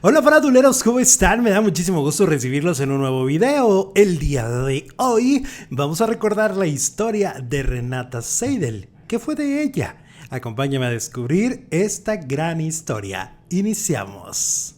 Hola faraduleros, ¿cómo están? Me da muchísimo gusto recibirlos en un nuevo video. El día de hoy vamos a recordar la historia de Renata Seidel. ¿Qué fue de ella? Acompáñame a descubrir esta gran historia. Iniciamos.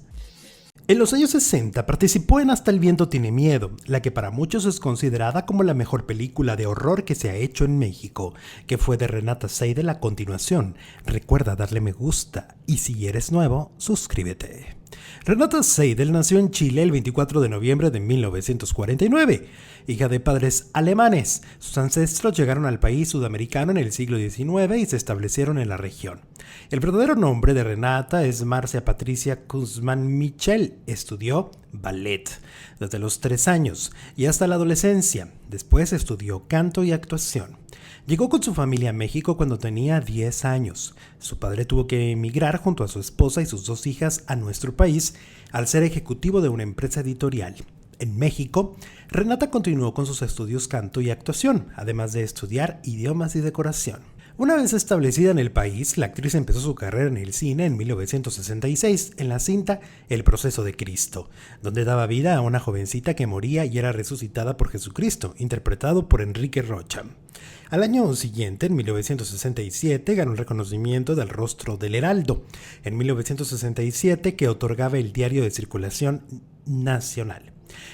En los años 60 participó en Hasta el viento tiene miedo, la que para muchos es considerada como la mejor película de horror que se ha hecho en México, que fue de Renata Seidel a continuación. Recuerda darle me gusta y si eres nuevo, suscríbete. Renata Seidel nació en Chile el 24 de noviembre de 1949, hija de padres alemanes. Sus ancestros llegaron al país sudamericano en el siglo XIX y se establecieron en la región. El verdadero nombre de Renata es Marcia Patricia Guzmán Michel. Estudió ballet desde los 3 años y hasta la adolescencia. Después estudió canto y actuación. Llegó con su familia a México cuando tenía 10 años. Su padre tuvo que emigrar junto a su esposa y sus 2 hijas a nuestro país al ser ejecutivo de una empresa editorial. En México, Renata continuó con sus estudios canto y actuación, además de estudiar idiomas y decoración. Una vez establecida en el país, la actriz empezó su carrera en el cine en 1966 en la cinta El proceso de Cristo, donde daba vida a una jovencita que moría y era resucitada por Jesucristo, interpretado por Enrique Rocha. Al año siguiente, en 1967, ganó el reconocimiento del Rostro del Heraldo, en 1967 que otorgaba el Diario de Circulación Nacional,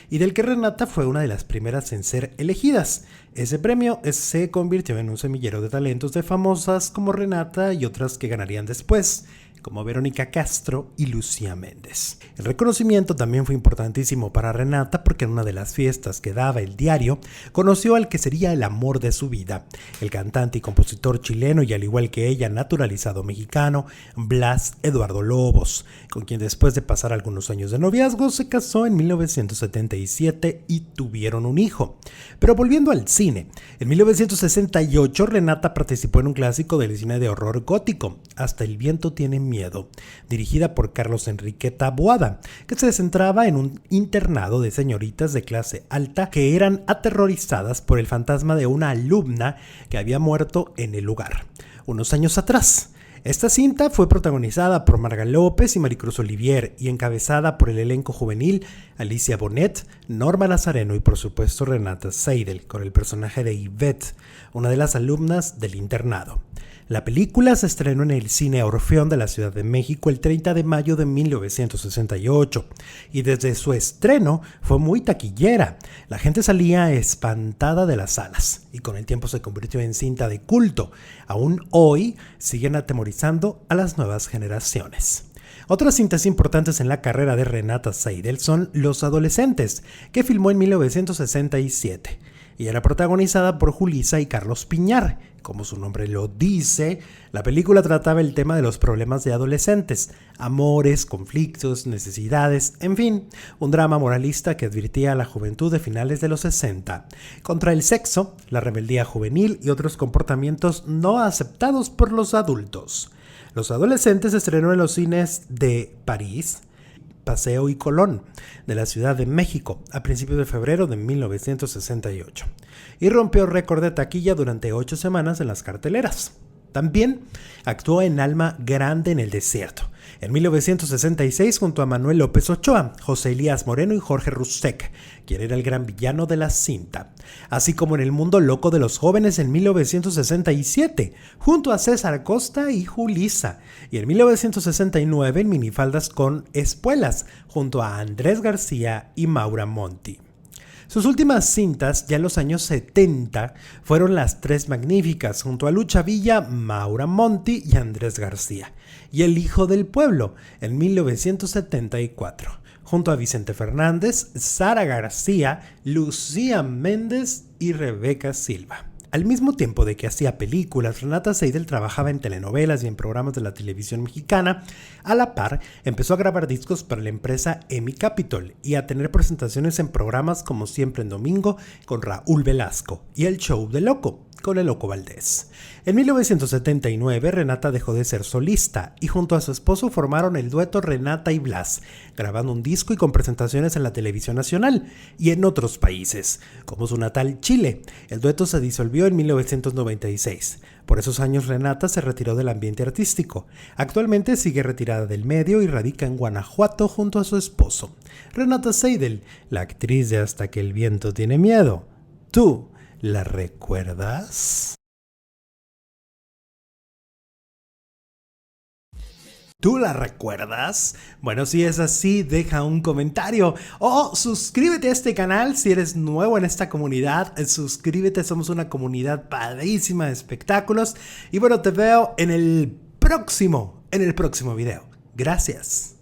y del que Renata fue una de las primeras en ser elegidas. Ese premio se convirtió en un semillero de talentos de famosas como Renata y otras que ganarían después, como Verónica Castro y Lucía Méndez. El reconocimiento también fue importantísimo para Renata porque en una de las fiestas que daba el diario, conoció al que sería el amor de su vida, el cantante y compositor chileno y al igual que ella naturalizado mexicano, Blas Eduardo Lobos, con quien después de pasar algunos años de noviazgo se casó en 1977 y tuvieron un hijo. Pero volviendo al cine, en 1968 Renata participó en un clásico del cine de horror gótico, Hasta el viento tiene miedo, dirigida por Carlos Enrique Taboada, que se centraba en un internado de señoritas de clase alta que eran aterrorizadas por el fantasma de una alumna que había muerto en el lugar, unos años atrás. Esta cinta fue protagonizada por Marga López y Maricruz Olivier y encabezada por el elenco juvenil Alicia Bonet, Norma Lazareno y por supuesto Renata Seidel, con el personaje de Yvette, una de las alumnas del internado. La película se estrenó en el Cine Orfeón de la Ciudad de México el 30 de mayo de 1968 y desde su estreno fue muy taquillera. La gente salía espantada de las salas y con el tiempo se convirtió en cinta de culto. Aún hoy siguen atemorizando a las nuevas generaciones. Otras cintas importantes en la carrera de Renata Seidel son Los adolescentes, que filmó en 1967 y era protagonizada por Julissa y Carlos Piñar. Como su nombre lo dice, la película trataba el tema de los problemas de adolescentes, amores, conflictos, necesidades, en fin, un drama moralista que advertía a la juventud de finales de los 60 contra el sexo, la rebeldía juvenil y otros comportamientos no aceptados por los adultos. Los adolescentes se estrenó en los cines de París, Paseo y Colón de la Ciudad de México a principios de febrero de 1968 y rompió récord de taquilla durante 8 semanas en las carteleras. También actuó en Alma Grande en el Desierto en 1966 junto a Manuel López Ochoa, José Elías Moreno y Jorge Rusek, quien era el gran villano de la cinta, así como en El mundo loco de los jóvenes en 1967 junto a César Costa y Julissa, y en 1969 en Minifaldas con espuelas junto a Andrés García y Maura Monti. Sus últimas cintas, ya en los años 70, fueron Las Tres Magníficas, junto a Lucha Villa, Maura Monti y Andrés García, y El Hijo del Pueblo, en 1974, junto a Vicente Fernández, Sara García, Lucía Méndez y Rebeca Silva. Al mismo tiempo de que hacía películas, Renata Seidel trabajaba en telenovelas y en programas de la televisión mexicana. A la par, empezó a grabar discos para la empresa EMI Capitol y a tener presentaciones en programas como Siempre en Domingo con Raúl Velasco y El Show de Loco. con el Loco Valdés. En 1979 Renata dejó de ser solista y junto a su esposo formaron el dueto Renata y Blas, grabando un disco y con presentaciones en la televisión nacional y en otros países, como su natal Chile. El dueto se disolvió en 1996. Por esos años Renata se retiró del ambiente artístico. Actualmente sigue retirada del medio y radica en Guanajuato junto a su esposo. Renata Seidel, la actriz de Hasta que el viento tiene miedo. ¿Tú la recuerdas? ¿Tú la recuerdas? Bueno, si es así, deja un comentario o suscríbete a este canal si eres nuevo en esta comunidad. Suscríbete, somos una comunidad padrísima de espectáculos. Y bueno, te veo en el próximo video. Gracias.